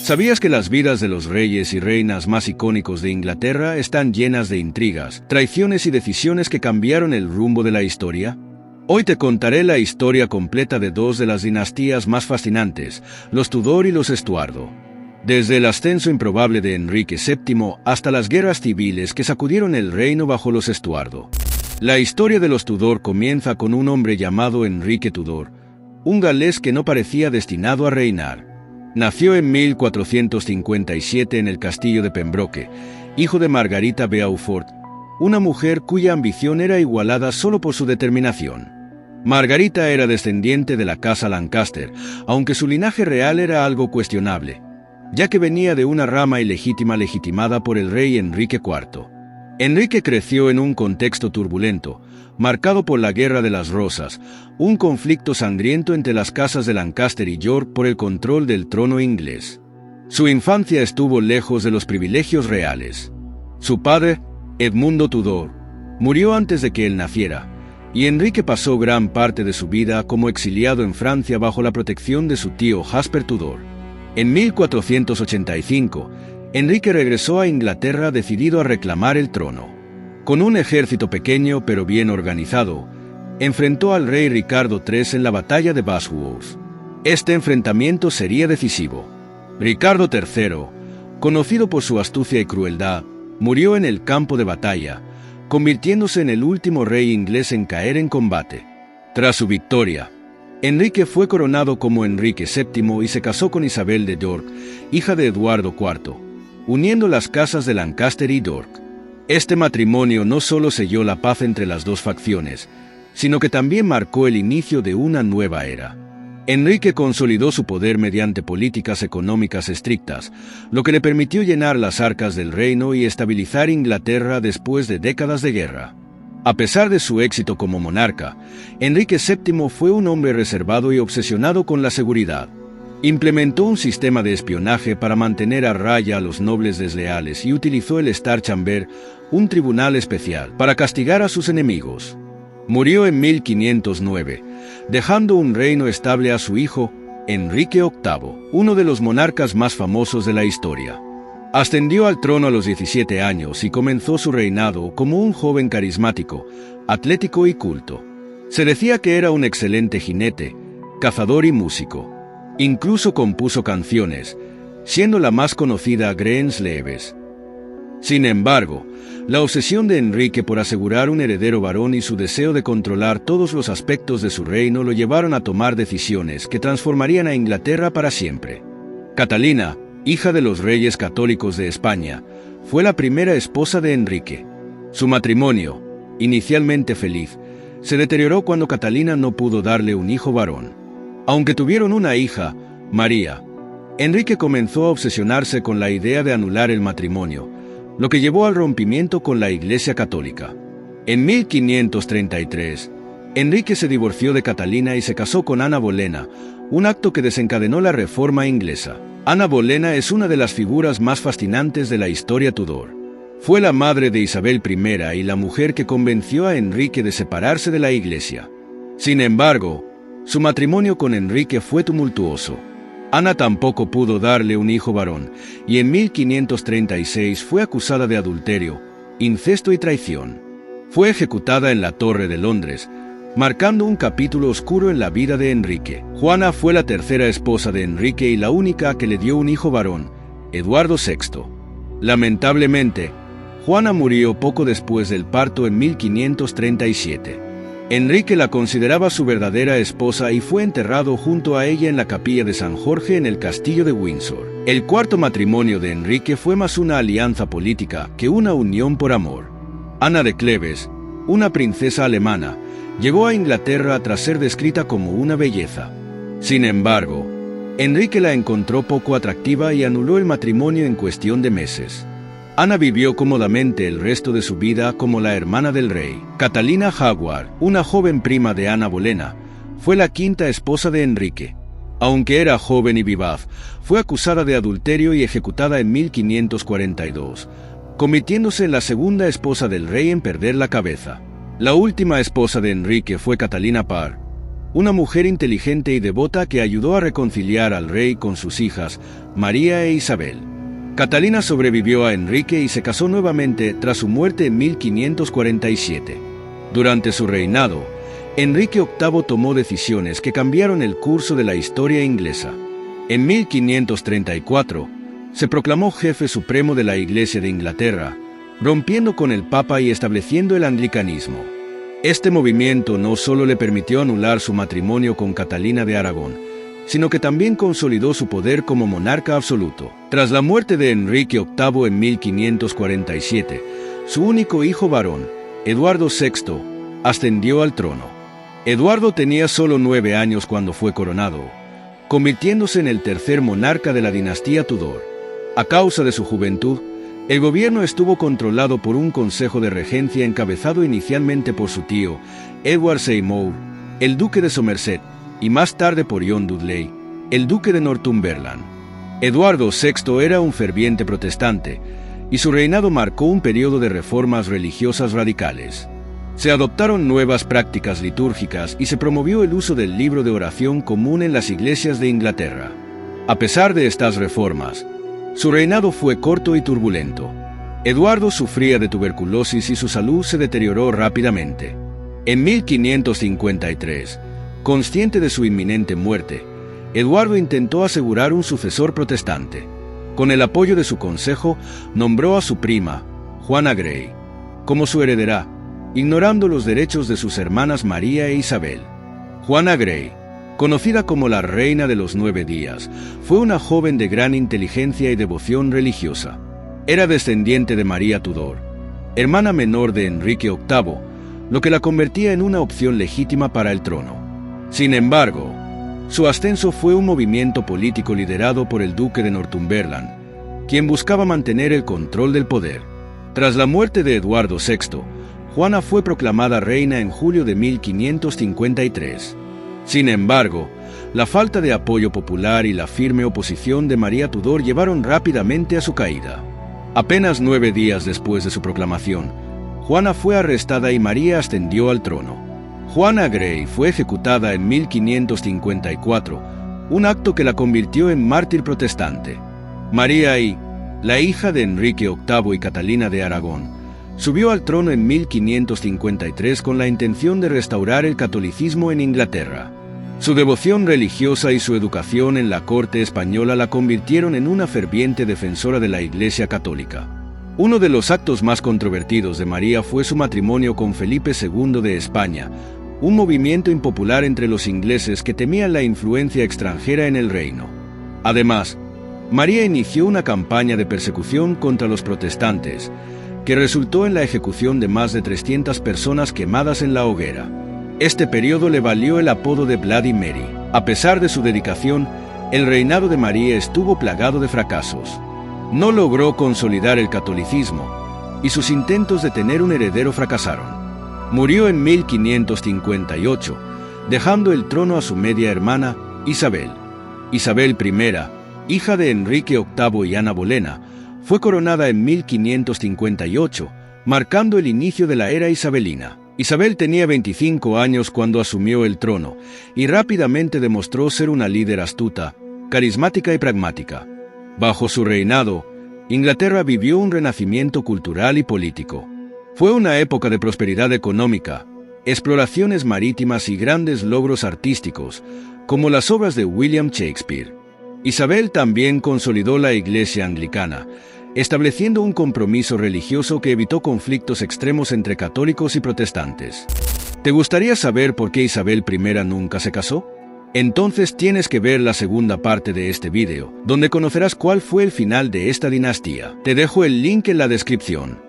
¿Sabías que las vidas de los reyes y reinas más icónicos de Inglaterra están llenas de intrigas, traiciones y decisiones que cambiaron el rumbo de la historia? Hoy te contaré la historia completa de dos de las dinastías más fascinantes, los Tudor y los Estuardo. Desde el ascenso improbable de Enrique VII hasta las guerras civiles que sacudieron el reino bajo los Estuardo. La historia de los Tudor comienza con un hombre llamado Enrique Tudor, un galés que no parecía destinado a reinar. Nació en 1457 en el castillo de Pembroke, hijo de Margarita Beaufort, una mujer cuya ambición era igualada solo por su determinación. Margarita era descendiente de la casa Lancaster, aunque su linaje real era algo cuestionable, ya que venía de una rama ilegítima legitimada por el rey Enrique IV. Enrique creció en un contexto turbulento, marcado por la Guerra de las Rosas, un conflicto sangriento entre las casas de Lancaster y York por el control del trono inglés. Su infancia estuvo lejos de los privilegios reales. Su padre, Edmundo Tudor, murió antes de que él naciera, y Enrique pasó gran parte de su vida como exiliado en Francia bajo la protección de su tío Jasper Tudor. En 1485, Enrique regresó a Inglaterra decidido a reclamar el trono. Con un ejército pequeño pero bien organizado, enfrentó al rey Ricardo III en la batalla de Bosworth. Este enfrentamiento sería decisivo. Ricardo III, conocido por su astucia y crueldad, murió en el campo de batalla, convirtiéndose en el último rey inglés en caer en combate. Tras su victoria, Enrique fue coronado como Enrique VII y se casó con Isabel de York, hija de Eduardo IV, uniendo las casas de Lancaster y York. Este matrimonio no solo selló la paz entre las dos facciones, sino que también marcó el inicio de una nueva era. Enrique consolidó su poder mediante políticas económicas estrictas, lo que le permitió llenar las arcas del reino y estabilizar Inglaterra después de décadas de guerra. A pesar de su éxito como monarca, Enrique VII fue un hombre reservado y obsesionado con la seguridad. Implementó un sistema de espionaje para mantener a raya a los nobles desleales y utilizó el Star Chamber, un tribunal especial, para castigar a sus enemigos. Murió en 1509, dejando un reino estable a su hijo, Enrique VIII, uno de los monarcas más famosos de la historia. Ascendió al trono a los 17 años y comenzó su reinado como un joven carismático, atlético y culto. Se decía que era un excelente jinete, cazador y músico. Incluso compuso canciones, siendo la más conocida Greensleeves. Sin embargo, la obsesión de Enrique por asegurar un heredero varón y su deseo de controlar todos los aspectos de su reino lo llevaron a tomar decisiones que transformarían a Inglaterra para siempre. Catalina, hija de los reyes católicos de España, fue la primera esposa de Enrique. Su matrimonio, inicialmente feliz, se deterioró cuando Catalina no pudo darle un hijo varón. Aunque tuvieron una hija, María, Enrique comenzó a obsesionarse con la idea de anular el matrimonio, lo que llevó al rompimiento con la Iglesia Católica. En 1533, Enrique se divorció de Catalina y se casó con Ana Bolena, un acto que desencadenó la Reforma inglesa. Ana Bolena es una de las figuras más fascinantes de la historia Tudor. Fue la madre de Isabel I y la mujer que convenció a Enrique de separarse de la Iglesia. Sin embargo, su matrimonio con Enrique fue tumultuoso. Ana tampoco pudo darle un hijo varón, y en 1536 fue acusada de adulterio, incesto y traición. Fue ejecutada en la Torre de Londres, marcando un capítulo oscuro en la vida de Enrique. Juana fue la tercera esposa de Enrique y la única que le dio un hijo varón, Eduardo VI. Lamentablemente, Juana murió poco después del parto en 1537. Enrique la consideraba su verdadera esposa y fue enterrado junto a ella en la capilla de San Jorge en el castillo de Windsor. El cuarto matrimonio de Enrique fue más una alianza política que una unión por amor. Ana de Cleves, una princesa alemana, llegó a Inglaterra tras ser descrita como una belleza. Sin embargo, Enrique la encontró poco atractiva y anuló el matrimonio en cuestión de meses. Ana vivió cómodamente el resto de su vida como la hermana del rey. Catalina Howard, una joven prima de Ana Bolena, fue la quinta esposa de Enrique. Aunque era joven y vivaz, fue acusada de adulterio y ejecutada en 1542, convirtiéndose en la segunda esposa del rey en perder la cabeza. La última esposa de Enrique fue Catalina Parr, una mujer inteligente y devota que ayudó a reconciliar al rey con sus hijas, María e Isabel. Catalina sobrevivió a Enrique y se casó nuevamente tras su muerte en 1547. Durante su reinado, Enrique VIII tomó decisiones que cambiaron el curso de la historia inglesa. En 1534, se proclamó jefe supremo de la Iglesia de Inglaterra, rompiendo con el Papa y estableciendo el anglicanismo. Este movimiento no solo le permitió anular su matrimonio con Catalina de Aragón, sino que también consolidó su poder como monarca absoluto. Tras la muerte de Enrique VIII en 1547, su único hijo varón, Eduardo VI, ascendió al trono. Eduardo tenía solo 9 años cuando fue coronado, convirtiéndose en el tercer monarca de la dinastía Tudor. A causa de su juventud, el gobierno estuvo controlado por un consejo de regencia encabezado inicialmente por su tío, Edward Seymour, el duque de Somerset, y más tarde por John Dudley, el duque de Northumberland. Eduardo VI era un ferviente protestante, y su reinado marcó un periodo de reformas religiosas radicales. Se adoptaron nuevas prácticas litúrgicas y se promovió el uso del libro de oración común en las iglesias de Inglaterra. A pesar de estas reformas, su reinado fue corto y turbulento. Eduardo sufría de tuberculosis y su salud se deterioró rápidamente. En 1553, consciente de su inminente muerte, Eduardo intentó asegurar un sucesor protestante. Con el apoyo de su consejo, nombró a su prima, Juana Grey, como su heredera, ignorando los derechos de sus hermanas María e Isabel. Juana Grey, conocida como la Reina de los 9 días, fue una joven de gran inteligencia y devoción religiosa. Era descendiente de María Tudor, hermana menor de Enrique VIII, lo que la convertía en una opción legítima para el trono. Sin embargo, su ascenso fue un movimiento político liderado por el duque de Northumberland, quien buscaba mantener el control del poder. Tras la muerte de Eduardo VI, Juana fue proclamada reina en julio de 1553. Sin embargo, la falta de apoyo popular y la firme oposición de María Tudor llevaron rápidamente a su caída. Apenas 9 días después de su proclamación, Juana fue arrestada y María ascendió al trono. Juana Grey fue ejecutada en 1554, un acto que la convirtió en mártir protestante. María I, la hija de Enrique VIII y Catalina de Aragón, subió al trono en 1553 con la intención de restaurar el catolicismo en Inglaterra. Su devoción religiosa y su educación en la corte española la convirtieron en una ferviente defensora de la Iglesia católica. Uno de los actos más controvertidos de María fue su matrimonio con Felipe II de España, un movimiento impopular entre los ingleses que temían la influencia extranjera en el reino. Además, María inició una campaña de persecución contra los protestantes, que resultó en la ejecución de más de 300 personas quemadas en la hoguera. Este periodo le valió el apodo de Bloody Mary. A pesar de su dedicación, el reinado de María estuvo plagado de fracasos. No logró consolidar el catolicismo, y sus intentos de tener un heredero fracasaron. Murió en 1558, dejando el trono a su media hermana, Isabel. Isabel I, hija de Enrique VIII y Ana Bolena, fue coronada en 1558, marcando el inicio de la era isabelina. Isabel tenía 25 años cuando asumió el trono, y rápidamente demostró ser una líder astuta, carismática y pragmática. Bajo su reinado, Inglaterra vivió un renacimiento cultural y político. Fue una época de prosperidad económica, exploraciones marítimas y grandes logros artísticos, como las obras de William Shakespeare. Isabel también consolidó la Iglesia anglicana, estableciendo un compromiso religioso que evitó conflictos extremos entre católicos y protestantes. ¿Te gustaría saber por qué Isabel I nunca se casó? Entonces tienes que ver la segunda parte de este video, donde conocerás cuál fue el final de esta dinastía. Te dejo el link en la descripción.